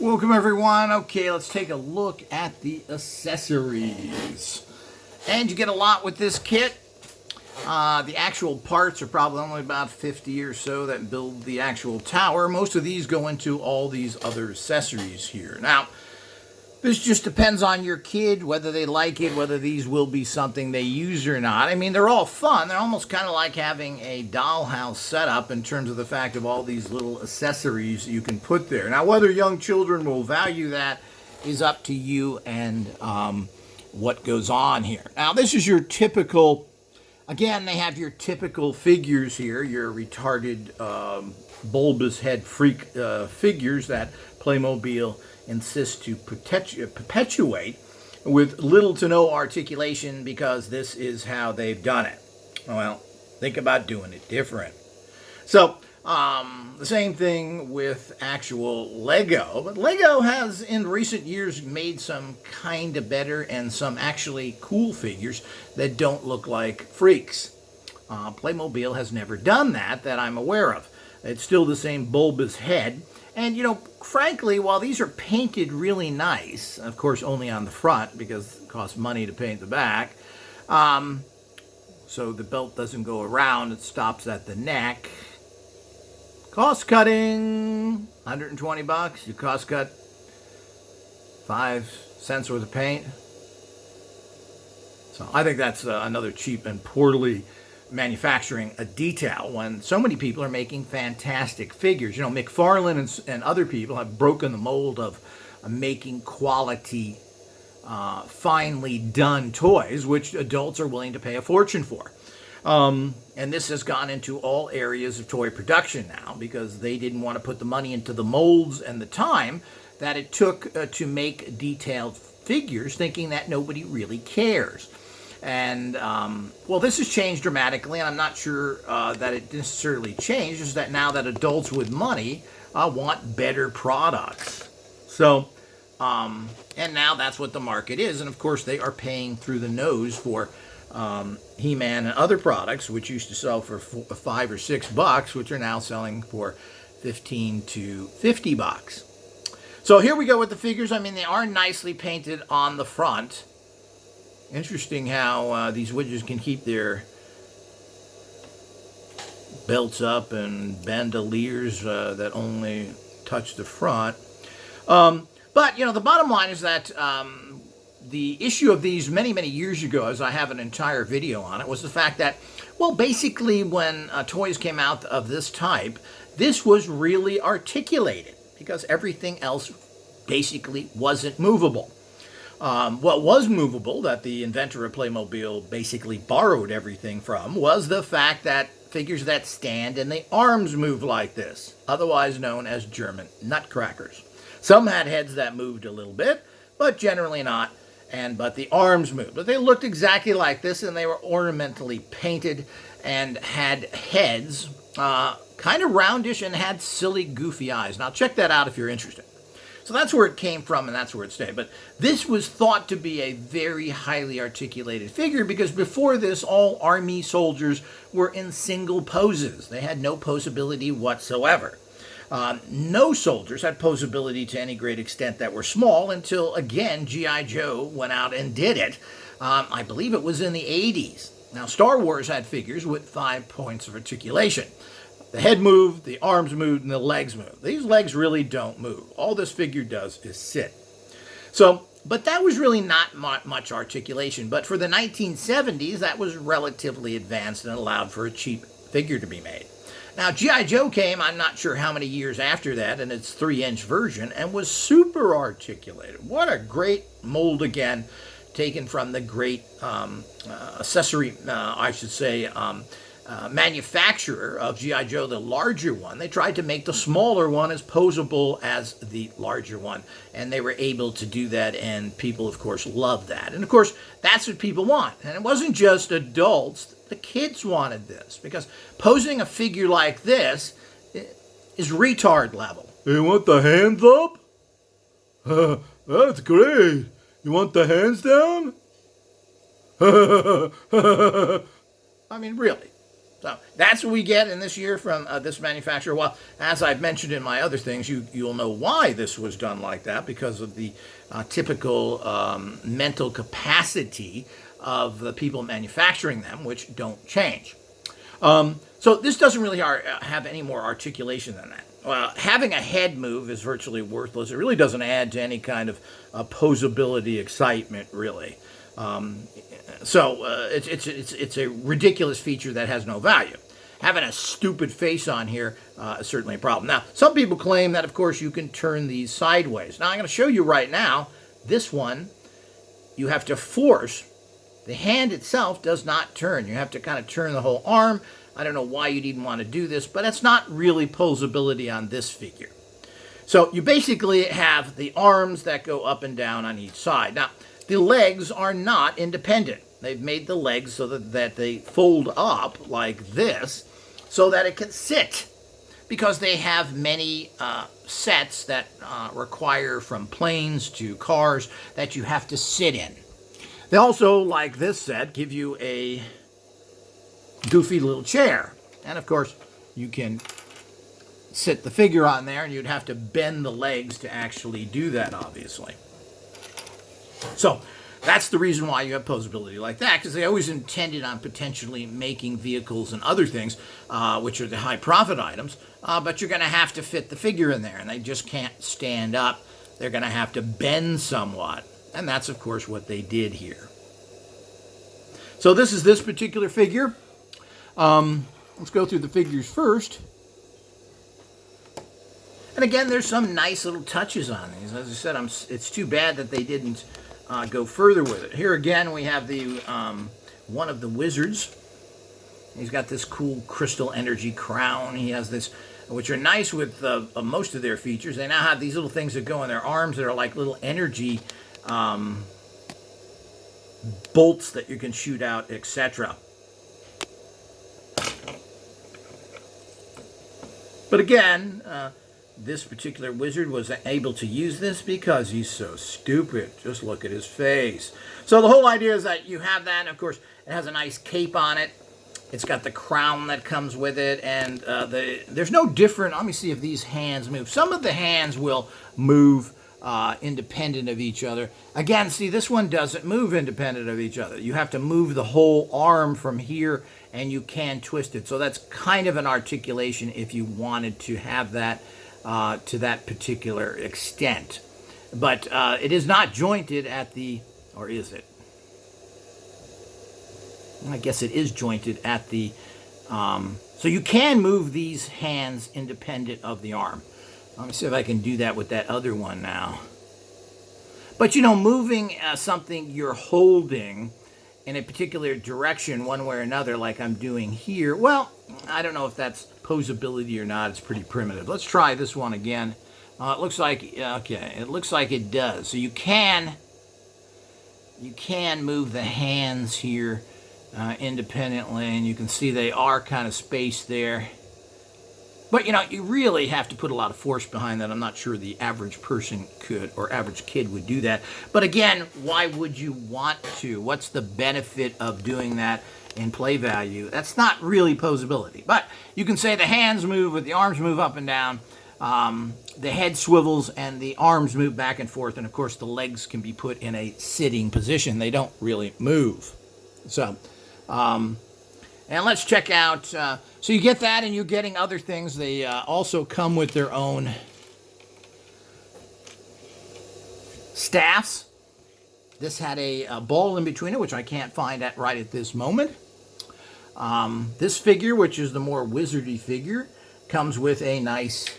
Welcome everyone. Okay, let's take a look at the accessories. And you get a lot with this kit. The actual parts are probably only about 50 or so that build the actual tower. Most of these go into all these other accessories here. Now, this just depends on your kid, whether they like it, whether these will be something they use or not. I mean, they're all fun. They're almost kind of like having a dollhouse setup in terms of the fact of all these little accessories you can put there. Now, whether young children will value that is up to you and what goes on here. Now, this is your typical, again, they have your typical figures here, your retarded bulbous head freak figures that Playmobil insists to perpetuate with little to no articulation because this is how they've done it. Well, think about doing it different. So, the same thing with actual Lego, but Lego has in recent years made some kind of better and some actually cool figures that don't look like freaks. Playmobil has never done that I'm aware of. It's still the same bulbous head. And, you know, frankly, while these are painted really nice, of course only on the front because it costs money to paint the back, so the belt doesn't go around, it stops at the neck. Cost cutting, 120 bucks. You cost cut 5 cents worth of paint. So I think that's another cheap and poorly manufacturing a detail when so many people are making fantastic figures. You know, McFarlane and other people have broken the mold of making quality, finely done toys, which adults are willing to pay a fortune for. And this has gone into all areas of toy production now because they didn't want to put the money into the molds and the time that it took to make detailed figures, thinking that nobody really cares. And, well, this has changed dramatically, and I'm not sure that it necessarily changed, just that now that adults with money want better products. So, and now that's what the market is, and of course they are paying through the nose for He-Man and other products, which used to sell for $5 or $6, which are now selling for 15 to 50 bucks. So here we go with the figures. I mean, they are nicely painted on the front. Interesting how these widgets can keep their belts up and bandoliers that only touch the front. But, you know, the bottom line is that the issue of these many, many years ago, as I have an entire video on it, was the fact that, well, basically when toys came out of this type, this was really articulated because everything else basically wasn't movable. What was movable, that the inventor of Playmobil basically borrowed everything from, was the fact that figures that stand and the arms move like this, otherwise known as German nutcrackers. Some had heads that moved a little bit, but generally not, but the arms moved. But they looked exactly like this, and they were ornamentally painted and had heads, kind of roundish, and had silly, goofy eyes. Now check that out if you're interested. So that's where it came from, and that's where it stayed. But this was thought to be a very highly articulated figure because before this, all army soldiers were in single poses. They had no posability whatsoever. No soldiers had posability to any great extent that were small until, again, G.I. Joe went out and did it. I believe it was in the 80s. Now, Star Wars had figures with 5 points of articulation. The head moved, the arms moved, and the legs moved. These legs really don't move. All this figure does is sit. So, but that was really not much articulation. But for the 1970s, that was relatively advanced and allowed for a cheap figure to be made. Now, G.I. Joe came, I'm not sure how many years after that, in its 3-inch version, and was super articulated. What a great mold, again, taken from the great accessory, manufacturer of G.I. Joe, the larger one. They tried to make the smaller one as posable as the larger one, and they were able to do that, and people, of course, loved that. And, of course, that's what people want. And it wasn't just adults. The kids wanted this, because posing a figure like this is retard level. You want the hands up? That's great. You want the hands down? I mean, really. So that's what we get in this year from this manufacturer. Well, as I've mentioned in my other things, you'll know why this was done like that, because of the typical mental capacity of the people manufacturing them, which don't change. So this doesn't really have any more articulation than that. Having a head move is virtually worthless. It really doesn't add to any kind of posability excitement, really. It's a ridiculous feature that has no value. Having a stupid face on here is certainly a problem. Now, some people claim that, of course, you can turn these sideways. Now, I'm going to show you right now. This one, you have to force. The hand itself does not turn. You have to kind of turn the whole arm. I don't know why you'd even want to do this, but it's not really posability on this figure. So you basically have the arms that go up and down on each side. Now, the legs are not independent. They've made the legs so that they fold up like this so that it can sit, because they have many sets that require, from planes to cars, that you have to sit in. They also, like this set, give you a goofy little chair. And of course, you can sit the figure on there, and you'd have to bend the legs to actually do that, obviously. So that's the reason why you have posability like that, because they always intended on potentially making vehicles and other things, which are the high profit items, but you're going to have to fit the figure in there, and they just can't stand up. They're going to have to bend somewhat, and that's, of course, what they did here. So this is this particular figure. Let's go through the figures first. And again, there's some nice little touches on these. As I said, it's too bad that they didn't go further with it. Here again, we have the one of the wizards. He's got this cool crystal energy crown. He has this, which are nice with most of their features. They now have these little things that go in their arms that are like little energy bolts that you can shoot out, etc. But again, this particular wizard was able to use this because he's so stupid. Just look at his face. So the whole idea is that you have that, and of course, it has a nice cape on it. It's got the crown that comes with it, and there's no different. Let me see if these hands move. Some of the hands will move independent of each other. Again, see, this one doesn't move independent of each other. You have to move the whole arm from here, and you can twist it. So that's kind of an articulation if you wanted to have that to that particular extent. But it is not jointed at the, or is it? I guess it is jointed at the, so you can move these hands independent of the arm. Let me see if I can do that with that other one now. But you know, moving something you're holding in a particular direction one way or another, like I'm doing here, well, I don't know if that's posability or not. It's pretty primitive. Let's try this one again. It looks like, okay, it looks like it does. So you can move the hands here independently, and you can see they are kind of spaced there. But, you know, you really have to put a lot of force behind that. I'm not sure the average person could, or average kid would do that. But again, why would you want to? What's the benefit of doing that in play value? That's not really posability. But you can say the hands move, but the arms move up and down. The head swivels, and the arms move back and forth. And, of course, the legs can be put in a sitting position. They don't really move. So, and let's check out, so you get that, and you're getting other things. They also come with their own staffs. This had a ball in between it, which I can't find right at this moment. This figure, which is the more wizardy figure, comes with a nice,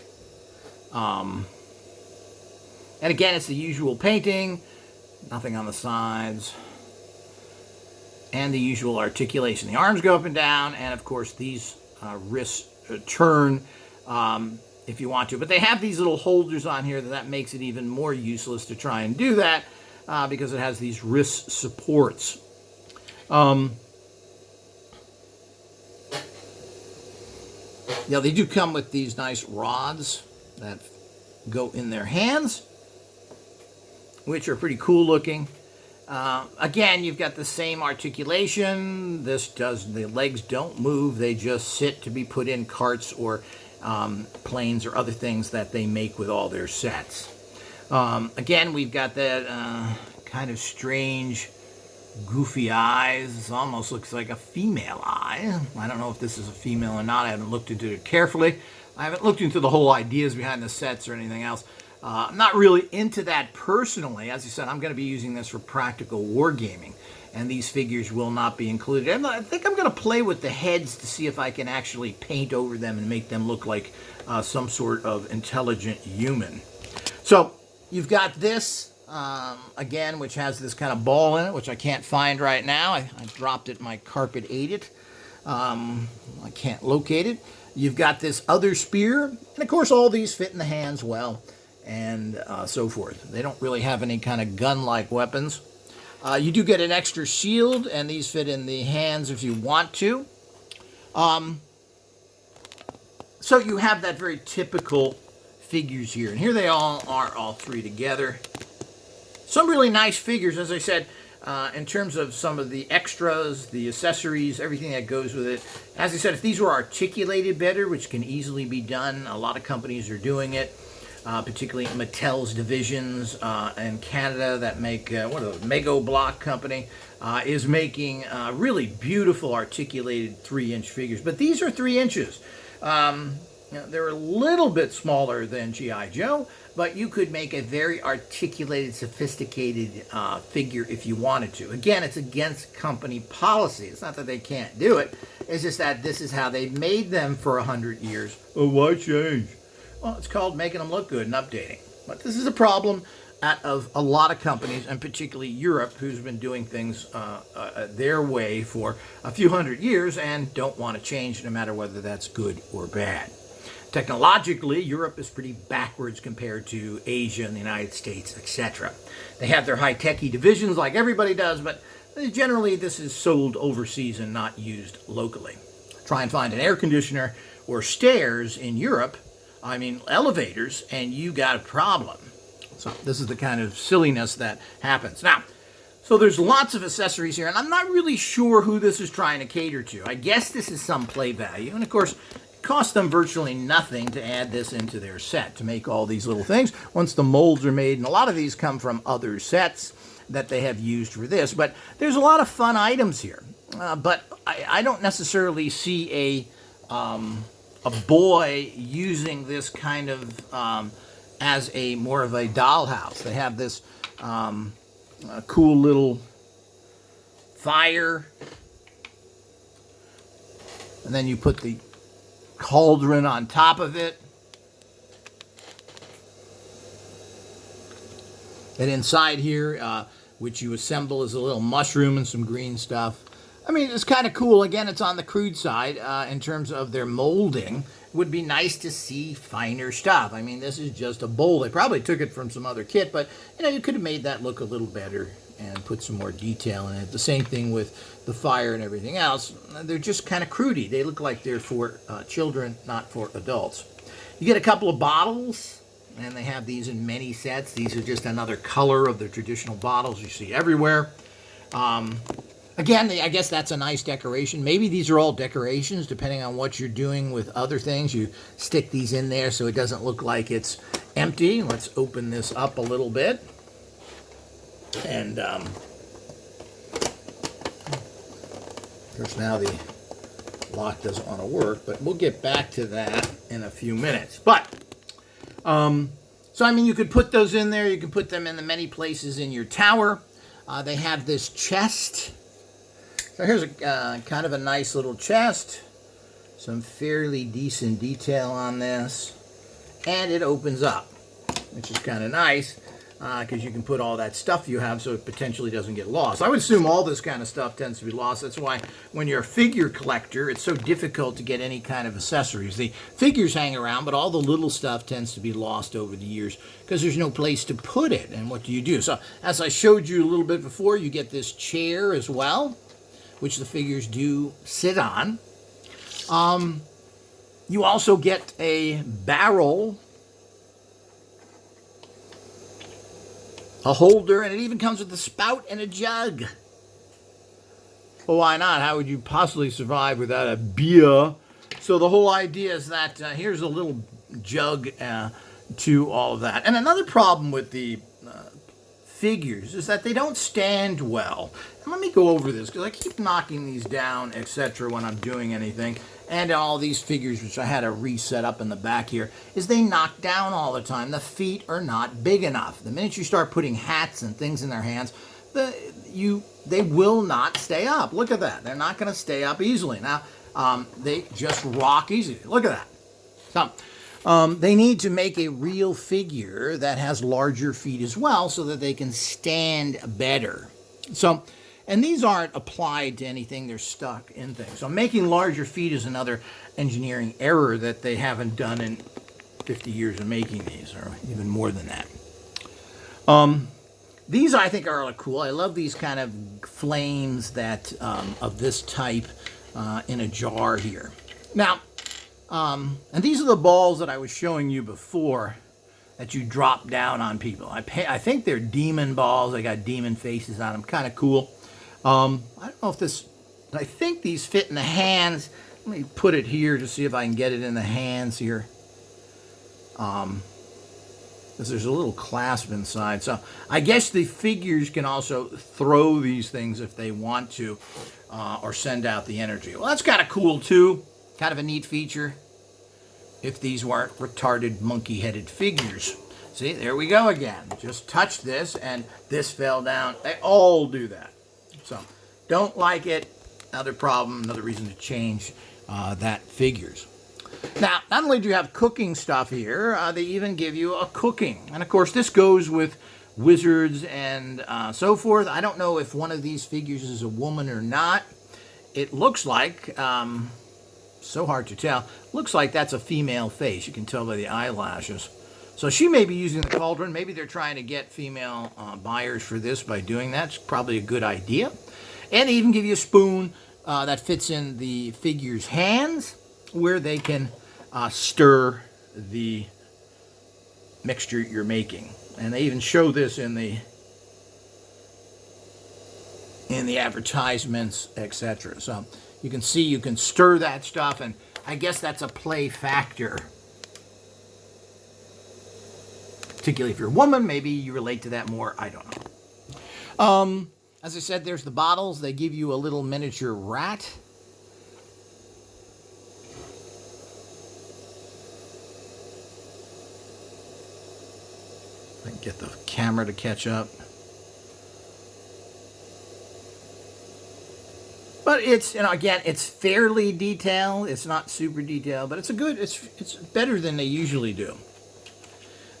and again, it's the usual painting, nothing on the sides, and the usual articulation. The arms go up and down, and of course these wrists turn if you want to. But they have these little holders on here that makes it even more useless to try and do that because it has these wrist supports. Yeah, they do come with these nice rods that go in their hands, which are pretty cool looking. Again, you've got the same articulation. The legs don't move. They just sit to be put in carts or planes or other things that they make with all their sets. Again, we've got that kind of strange, goofy eyes. It almost looks like a female eye. I don't know if this is a female or not. I haven't looked into it carefully. I haven't looked into the whole ideas behind the sets or anything else. I'm not really into that personally. As I said, I'm going to be using this for practical wargaming, and these figures will not be included. And I think I'm going to play with the heads to see if I can actually paint over them and make them look like some sort of intelligent human. So you've got this, again, which has this kind of ball in it, which I can't find right now. I dropped it, my carpet ate it. I can't locate it. You've got this other spear, and of course all these fit in the hands well, and so forth. They don't really have any kind of gun-like weapons. You do get an extra shield, and these fit in the hands if you want to. So you have that very typical figures here, and here they all are, all three together. Some really nice figures, as I said, in terms of some of the extras, the accessories, everything that goes with it. As I said, if these were articulated better, which can easily be done, a lot of companies are doing it. Particularly Mattel's divisions in Canada that make, what are those, Mego Block Company, is making really beautiful articulated 3-inch figures. But these are 3 inches. They're a little bit smaller than G.I. Joe, but you could make a very articulated, sophisticated figure if you wanted to. Again, it's against company policy. It's not that they can't do it. It's just that this is how they've made them for 100 years. Oh, why change? Well, it's called making them look good and updating. But this is a problem of a lot of companies, and particularly Europe, who's been doing things their way for a few hundred years and don't want to change, no matter whether that's good or bad. Technologically, Europe is pretty backwards compared to Asia and the United States, etc. They have their high-techy divisions like everybody does, but generally this is sold overseas and not used locally. Try and find an air conditioner or stairs in Europe, elevators, and you got a problem. So this is the kind of silliness that happens. Now, so there's lots of accessories here, and I'm not really sure who this is trying to cater to. I guess this is some play value, and of course, it costs them virtually nothing to add this into their set, to make all these little things. Once the molds are made, and a lot of these come from other sets that they have used for this, but there's a lot of fun items here. But I don't necessarily see a boy using this kind of as a more of a dollhouse. They have this cool little fire, and then you put the cauldron on top of it, and inside here, which you assemble, is a little mushroom and some green stuff. It's kind of cool. Again, it's on the crude side in terms of their molding. It would be nice to see finer stuff. This is just a bowl. They probably took it from some other kit, but you could have made that look a little better and put some more detail in it. The same thing with the fire and everything else. They're just kind of crudey. They look like they're for children, not for adults. You get a couple of bottles, and they have these in many sets. These are just another color of the traditional bottles you see everywhere. Again, I guess that's a nice decoration. Maybe these are all decorations, depending on what you're doing with other things. You stick these in there so it doesn't look like it's empty. Let's open this up a little bit. And, of course, now the lock doesn't want to work, but we'll get back to that in a few minutes. But, you could put those in there. You can put them in the many places in your tower. They have this chest. So here's a kind of a nice little chest, some fairly decent detail on this, and it opens up, which is kind of nice because you can put all that stuff you have so it potentially doesn't get lost. I would assume all this kind of stuff tends to be lost. That's why when you're a figure collector, it's so difficult to get any kind of accessories. The figures hang around, but all the little stuff tends to be lost over the years because there's no place to put it. And what do? So as I showed you a little bit before, you get this chair as well, which the figures do sit on. You also get a barrel a holder, and it even comes with a spout and a jug. Well, why not? How would you possibly survive without a beer? So the whole idea is that here's a little jug to all of that. And another problem with the figures is that they don't stand well. And let me go over this because I keep knocking these down, etc. when I'm doing anything. And all these figures, which I had to reset up in the back here, is they knock down all the time. The feet are not big enough. The minute you start putting hats and things in their hands, they will not stay up. Look at that. They're not going to stay up easily. Now, they just rock easily. Look at that. So, they need to make a real figure that has larger feet as well so that they can stand better. So, and these aren't applied to anything. They're stuck in things. So making larger feet is another engineering error that they haven't done in 50 years of making these, or even more than that. These I think are cool. I love these kind of flames that of this type in a jar here. Now, and these are the balls that I was showing you before that you drop down on people. I think they're demon balls. They got demon faces on them. Kind of cool. I don't know if this... I think these fit in the hands. Let me put it here to see if I can get it in the hands here. Because there's a little clasp inside. So I guess the figures can also throw these things if they want to, or send out the energy. Well, that's kind of cool too. Kind of a neat feature. If these weren't retarded monkey-headed figures. See, there we go again. Just touch this and this fell down. They all do that. So, don't like it. Another problem, another reason to change that figures. Now, not only do you have cooking stuff here, they even give you a cooking. And of course, this goes with wizards and so forth. I don't know if one of these figures is a woman or not. It looks like, so hard to tell, looks like that's a female face. You can tell by the eyelashes. So she may be using the cauldron. Maybe they're trying to get female buyers for this by doing that. It's probably a good idea. And they even give you a spoon that fits in the figure's hands where they can stir the mixture you're making. And they even show this in the advertisements, etc. So you can see you can stir that stuff, and I guess that's a play factor. Particularly if you're a woman, maybe you relate to that more. I don't know. As I said, there's the bottles. They give you a little miniature rat. I can get the camera to catch up. But it's, again, it's fairly detailed. It's not super detailed, but it's it's better than they usually do.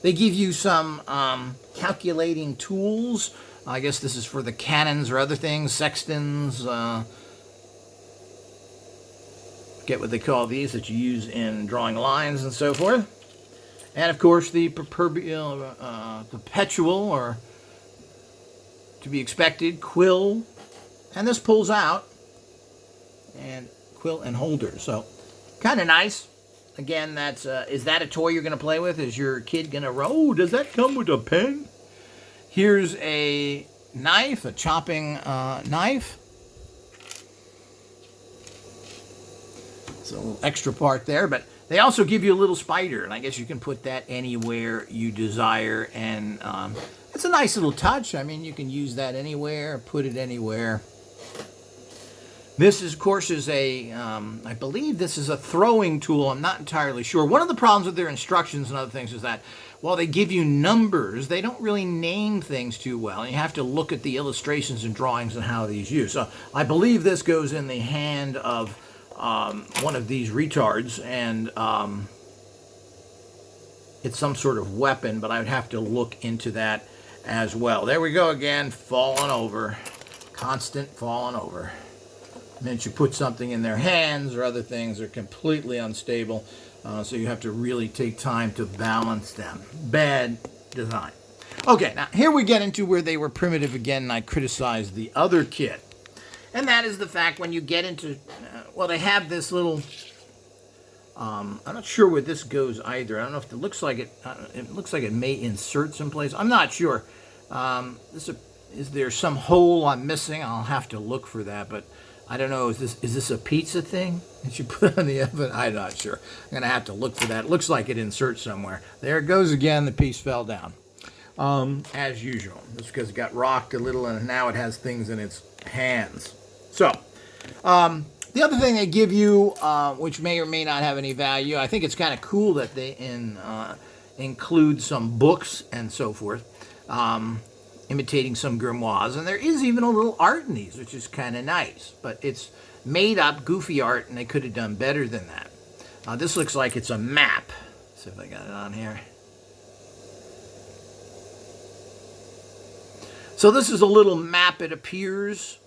They give you some calculating tools. I guess this is for the cannons or other things, sextants. Get what they call these that you use in drawing lines and so forth. And of course the perpetual, or to be expected, quill. And this pulls out. And quill and holder. So kind of nice. Again, that's is that a toy you're going to play with? Is your kid going to roll? Does that come with a pen? Here's a knife, a chopping knife. It's a little extra part there, but they also give you a little spider, and I guess you can put that anywhere you desire, and it's a nice little touch. I mean, you can use that anywhere, put it anywhere. This, of course, is a, I believe this is a throwing tool. I'm not entirely sure. One of the problems with their instructions and other things is that while they give you numbers, they don't really name things too well. And you have to look at the illustrations and drawings and how these use. So I believe this goes in the hand of one of these retards, and it's some sort of weapon, but I would have to look into that as well. There we go again, falling over. Constant falling over. The minute you put something in their hands or other things, they're completely unstable. So you have to really take time to balance them. Bad design. Okay, now here we get into where they were primitive again, and I criticized the other kit. And that is the fact when you get into, well, they have this little, I'm not sure where this goes either. I don't know if it looks like it may insert someplace. I'm not sure. Is there some hole I'm missing? I'll have to look for that, but I don't know. Is this a pizza thing that you put on the oven? I'm not sure. I'm gonna have to look for that. It looks like it inserts somewhere. There it goes again. The piece fell down, as usual. That's because it got rocked a little, and now it has things in its hands. So, the other thing they give you, which may or may not have any value, I think it's kind of cool that they include some books and so forth. Imitating some grimoires, and there is even a little art in these, which is kind of nice, but it's made up goofy art, and they could have done better than that. This looks like it's a map. Let's see if I got it on here. So this is a little map, it appears.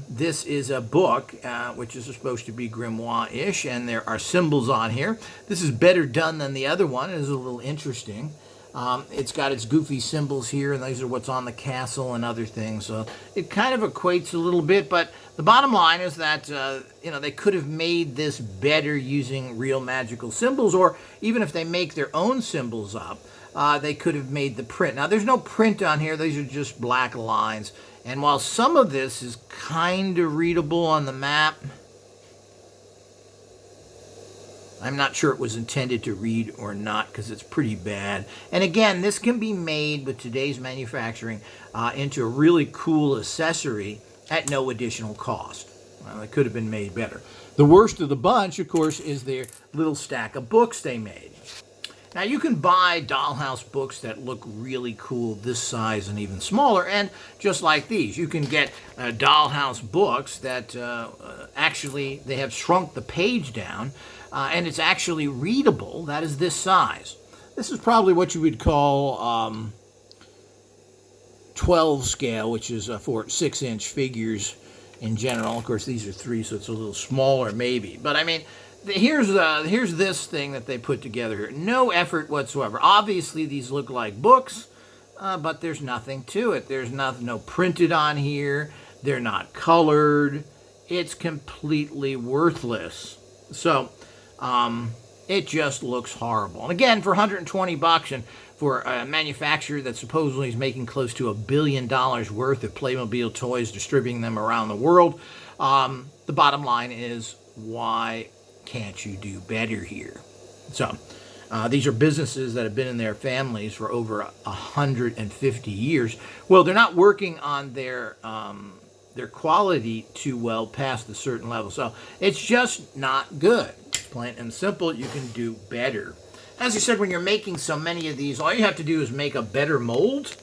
This is a book, which is supposed to be grimoire-ish, and there are symbols on here. This is better done than the other one. It is a little interesting. It's got its goofy symbols here, and these are what's on the castle and other things. So it kind of equates a little bit, but the bottom line is that they could have made this better using real magical symbols, or even if they make their own symbols up, they could have made the print. Now, there's no print on here. These are just black lines. And while some of this is kind of readable on the map, I'm not sure it was intended to read or not because it's pretty bad. And again, this can be made with today's manufacturing into a really cool accessory at no additional cost. Well, it could have been made better. The worst of the bunch, of course, is their little stack of books they made. Now, you can buy dollhouse books that look really cool this size and even smaller, and just like these. You can get dollhouse books that actually, they have shrunk the page down, and it's actually readable. That is this size. This is probably what you would call 12 scale, which is for 6-inch figures in general. Of course, these are 3, so it's a little smaller maybe. But I mean, here's this thing that they put together here. No effort whatsoever. Obviously, these look like books, but there's nothing to it. There's no printed on here. They're not colored. It's completely worthless. So, it just looks horrible. And again, for $120, and for a manufacturer that supposedly is making close to $1 billion worth of Playmobil toys, distributing them around the world, the bottom line is, why can't you do better here? So, these are businesses that have been in their families for over 150 years. Well, they're not working on their quality too well past a certain level. So, it's just not good. Plain and simple, you can do better. As I said, when you're making so many of these, all you have to do is make a better mold,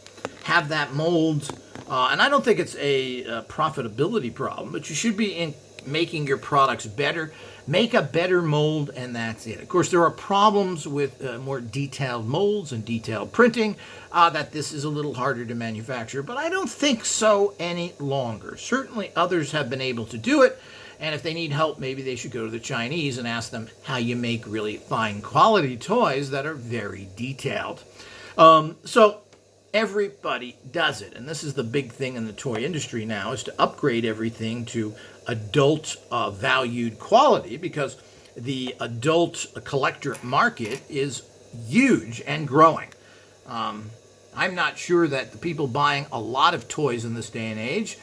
have that mold, and I don't think it's a profitability problem, but you should be making your products better. Make a better mold, and that's it. Of course, there are problems with more detailed molds and detailed printing, that this is a little harder to manufacture, but I don't think so any longer. Certainly others have been able to do it, and if they need help, maybe they should go to the Chinese and ask them how you make really fine quality toys that are very detailed. So everybody does it, and this is the big thing in the toy industry now, is to upgrade everything to adult valued quality, because the adult collector market is huge and growing. I'm not sure that the people buying a lot of toys in this day and age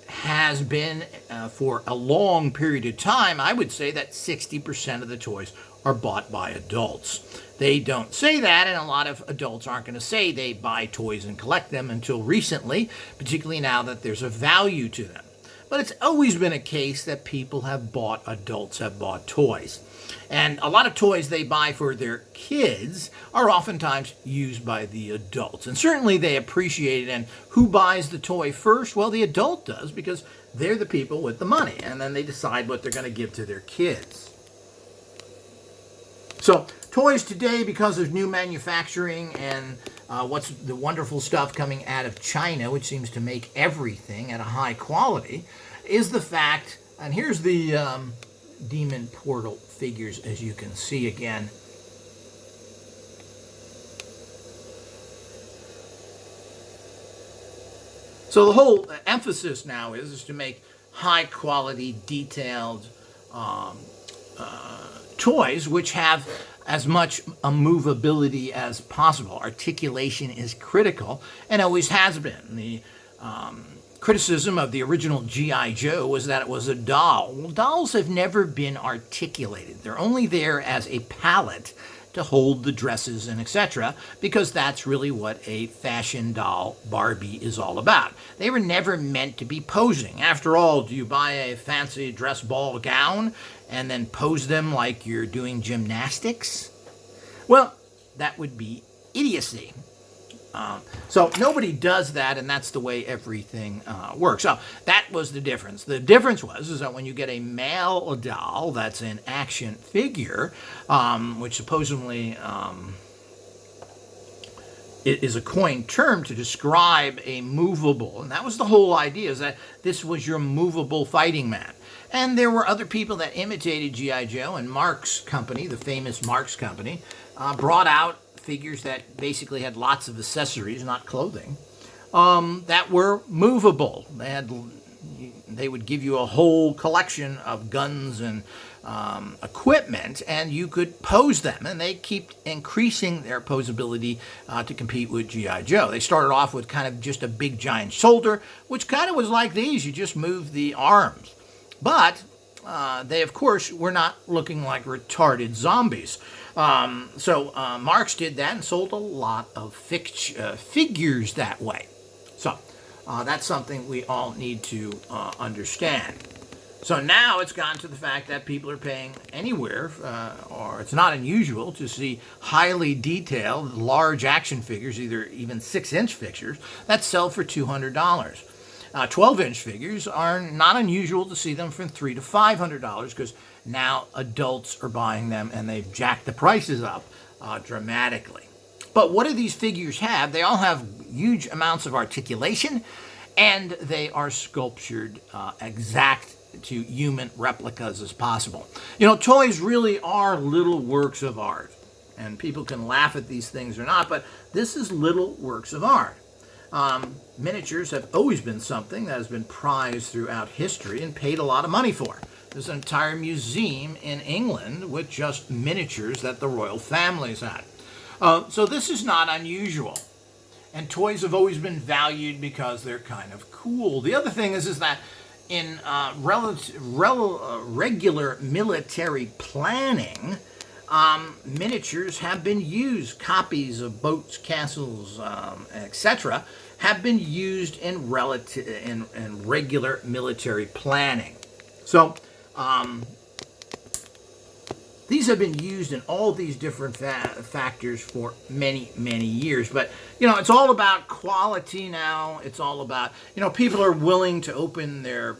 has been for a long period of time. I would say that 60% of the toys are bought by adults. They don't say that, and a lot of adults aren't going to say they buy toys and collect them until recently, particularly now that there's a value to them. But it's always been a case that adults have bought toys. And a lot of toys they buy for their kids are oftentimes used by the adults. And certainly they appreciate it. And who buys the toy first? Well, the adult does, because they're the people with the money. And then they decide what they're going to give to their kids. So toys today, because of new manufacturing and what's the wonderful stuff coming out of China, which seems to make everything at a high quality, is the fact, and here's the Demon Portal figures, as you can see again. So the whole emphasis now is to make high quality, detailed toys which have as much movability as possible. Articulation is critical and always has been. The criticism of the original G.I. Joe was that it was a doll. Well, dolls have never been articulated. They're only there as a palette to hold the dresses and etc., because that's really what a fashion doll Barbie is all about. They were never meant to be posing. After all, do you buy a fancy dress ball gown and then pose them like you're doing gymnastics? Well, that would be idiocy. So nobody does that, and that's the way everything works. So that was the difference. The difference is that when you get a male doll that's an action figure, which supposedly it is a coined term to describe a movable, and that was the whole idea, is that this was your movable fighting man. And there were other people that imitated G.I. Joe, and Marx Company, the famous Marx Company, brought out figures that basically had lots of accessories, not clothing, that were movable. They would give you a whole collection of guns and equipment, and you could pose them, and they keep increasing their posability to compete with G.I. Joe. They started off with kind of just a big giant shoulder, which kind of was like these. You just move the arms. But they, of course, were not looking like retarded zombies. So Marx did that and sold a lot of figures that way. So that's something we all need to understand. So now it's gotten to the fact that people are paying anywhere, or it's not unusual to see highly detailed, large action figures, even 6-inch figures, that sell for $200. 12-inch figures are not unusual to see them from $300 to $500, because now adults are buying them and they've jacked the prices up dramatically. But what do these figures have? They all have huge amounts of articulation, and they are sculptured exact to human replicas as possible. You know, toys really are little works of art, and people can laugh at these things or not, but this is little works of art. Miniatures have always been something that has been prized throughout history and paid a lot of money for. There's an entire museum in England with just miniatures that the royal families had. So this is not unusual. And toys have always been valued because they're kind of cool. The other thing is that in regular military planning, miniatures have been used. Copies of boats, castles, etc., have been used in regular military planning. So these have been used in all these different factors for many, many years. But, you know, it's all about quality now. It's all about, you know, people are willing to open their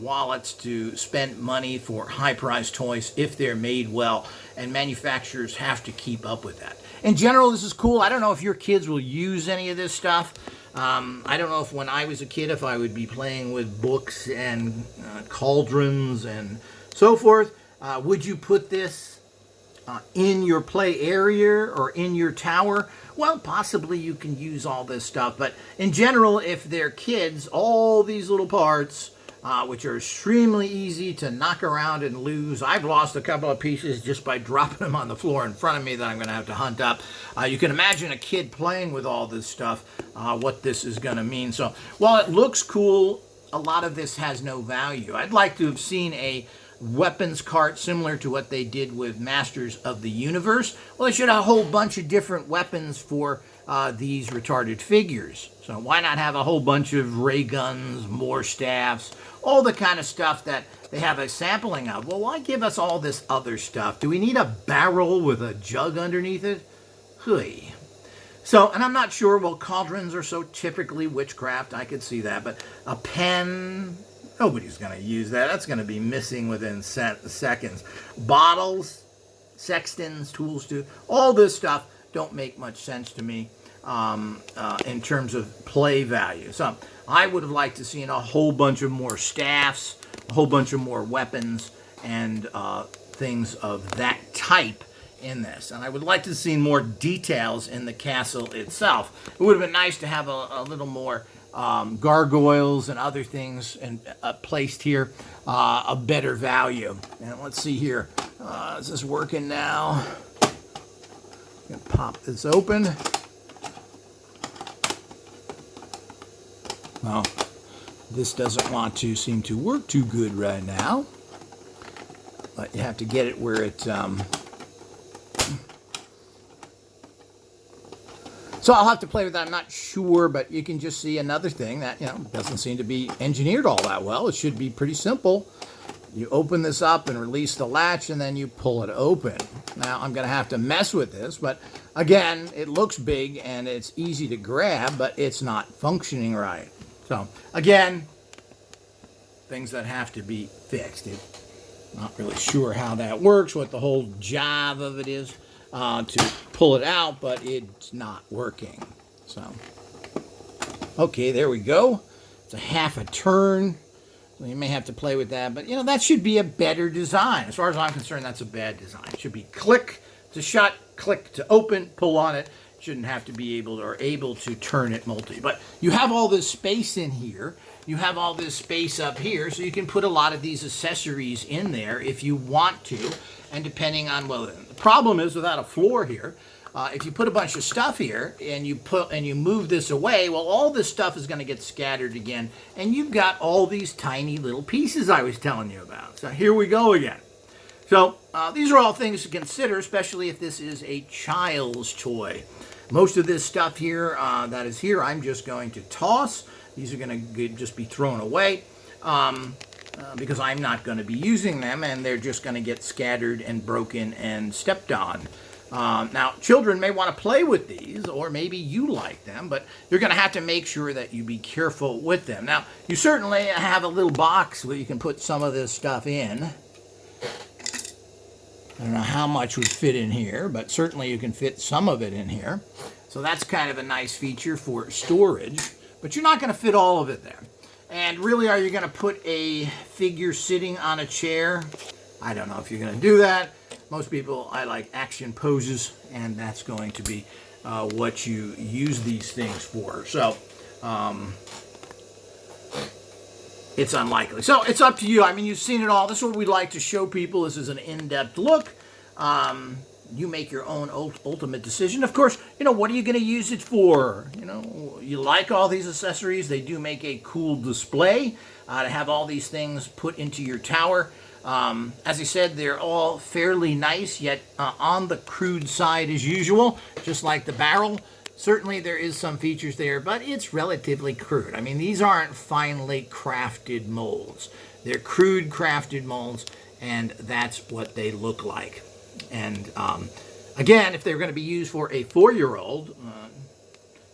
wallets to spend money for high-priced toys if they're made well, and manufacturers have to keep up with that. In general, this is cool. I don't know if your kids will use any of this stuff. I don't know if when I was a kid, if I would be playing with books and cauldrons and so forth. Would you put this in your play area or in your tower? Well, possibly you can use all this stuff. But in general, if they're kids, all these little parts, which are extremely easy to knock around and lose. I've lost a couple of pieces just by dropping them on the floor in front of me that I'm going to have to hunt up. You can imagine a kid playing with all this stuff, what this is going to mean. So while it looks cool, a lot of this has no value. I'd like to have seen a weapons cart similar to what they did with Masters of the Universe. Well, they should have a whole bunch of different weapons for these retarded figures. So why not have a whole bunch of ray guns, more staffs, all the kind of stuff that they have a sampling of? Well, why give us all this other stuff? Do we need a barrel with a jug underneath it? Hui. So, and I'm not sure, well, cauldrons are so typically witchcraft, I could see that, but a pen, nobody's going to use that. That's going to be missing within seconds. Bottles, sextants, tools to, all this stuff don't make much sense to me in terms of play value. So I would have liked to see a whole bunch of more staffs, a whole bunch of more weapons, and things of that type in this. And I would like to see more details in the castle itself. It would have been nice to have a little more gargoyles and other things and placed here, a better value. And let's see here. Is this working now? I'm going to pop this open. Well, this doesn't want to seem to work too good right now. But you have to get it where it... So I'll have to play with that. I'm not sure, but you can just see another thing that, doesn't seem to be engineered all that well. It should be pretty simple. You open this up and release the latch, and then you pull it open. Now, I'm going to have to mess with this, but again, it looks big and it's easy to grab, but it's not functioning right. So, again, things that have to be fixed. Not really sure how that works, what the whole job of it is. To pull it out, but it's not working. So, okay, there we go. It's a half a turn, so you may have to play with that, but that should be a better design. As far as I'm concerned, that's a bad design. It should be click to shut, click to open, pull on it. Shouldn't have to be able to turn it multi. But you have all this space in here. You have all this space up here, so you can put a lot of these accessories in there if you want to. And depending on, well, the problem is without a floor here, if you put a bunch of stuff here and you move this away, well, all this stuff is going to get scattered again, and you've got all these tiny little pieces I was telling you about. So here we go again. So these are all things to consider, especially if this is a child's toy. Most of this stuff here that is here, I'm just going to toss. These are going to just be thrown away. Because I'm not going to be using them, and they're just going to get scattered and broken and stepped on. Now, children may want to play with these, or maybe you like them, but you're going to have to make sure that you be careful with them. Now, you certainly have a little box where you can put some of this stuff in. I don't know how much would fit in here, but certainly you can fit some of it in here. So that's kind of a nice feature for storage, but you're not going to fit all of it there. And really, are you going to put a figure sitting on a chair? I don't know if you're going to do that. Most people, I like action poses, and that's going to be what you use these things for. So, it's unlikely. So, it's up to you. I mean, you've seen it all. This is what we like to show people. This is an in-depth look. You make your own ultimate decision. Of course, what are you going to use it for? You like all these accessories. They do make a cool display to have all these things put into your tower. As I said, they're all fairly nice, yet on the crude side as usual, just like the barrel. Certainly there is some features there, but it's relatively crude. I mean, these aren't finely crafted molds. They're crude crafted molds, and that's what they look like. And again, if they're going to be used for a 4-year-old,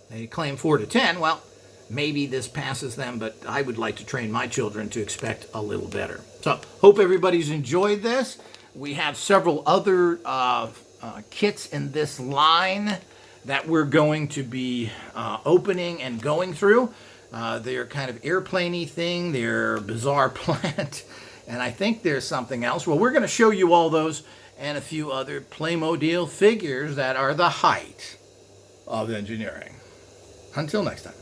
they claim 4 to 10, well, maybe this passes them, but I would like to train my children to expect a little better. So, hope everybody's enjoyed this. We have several other kits in this line that we're going to be opening and going through. They're kind of airplane-y thing. They're bizarre plant. And I think there's something else. Well, we're going to show you all those and a few other Playmobil figures that are the height of engineering. Until next time.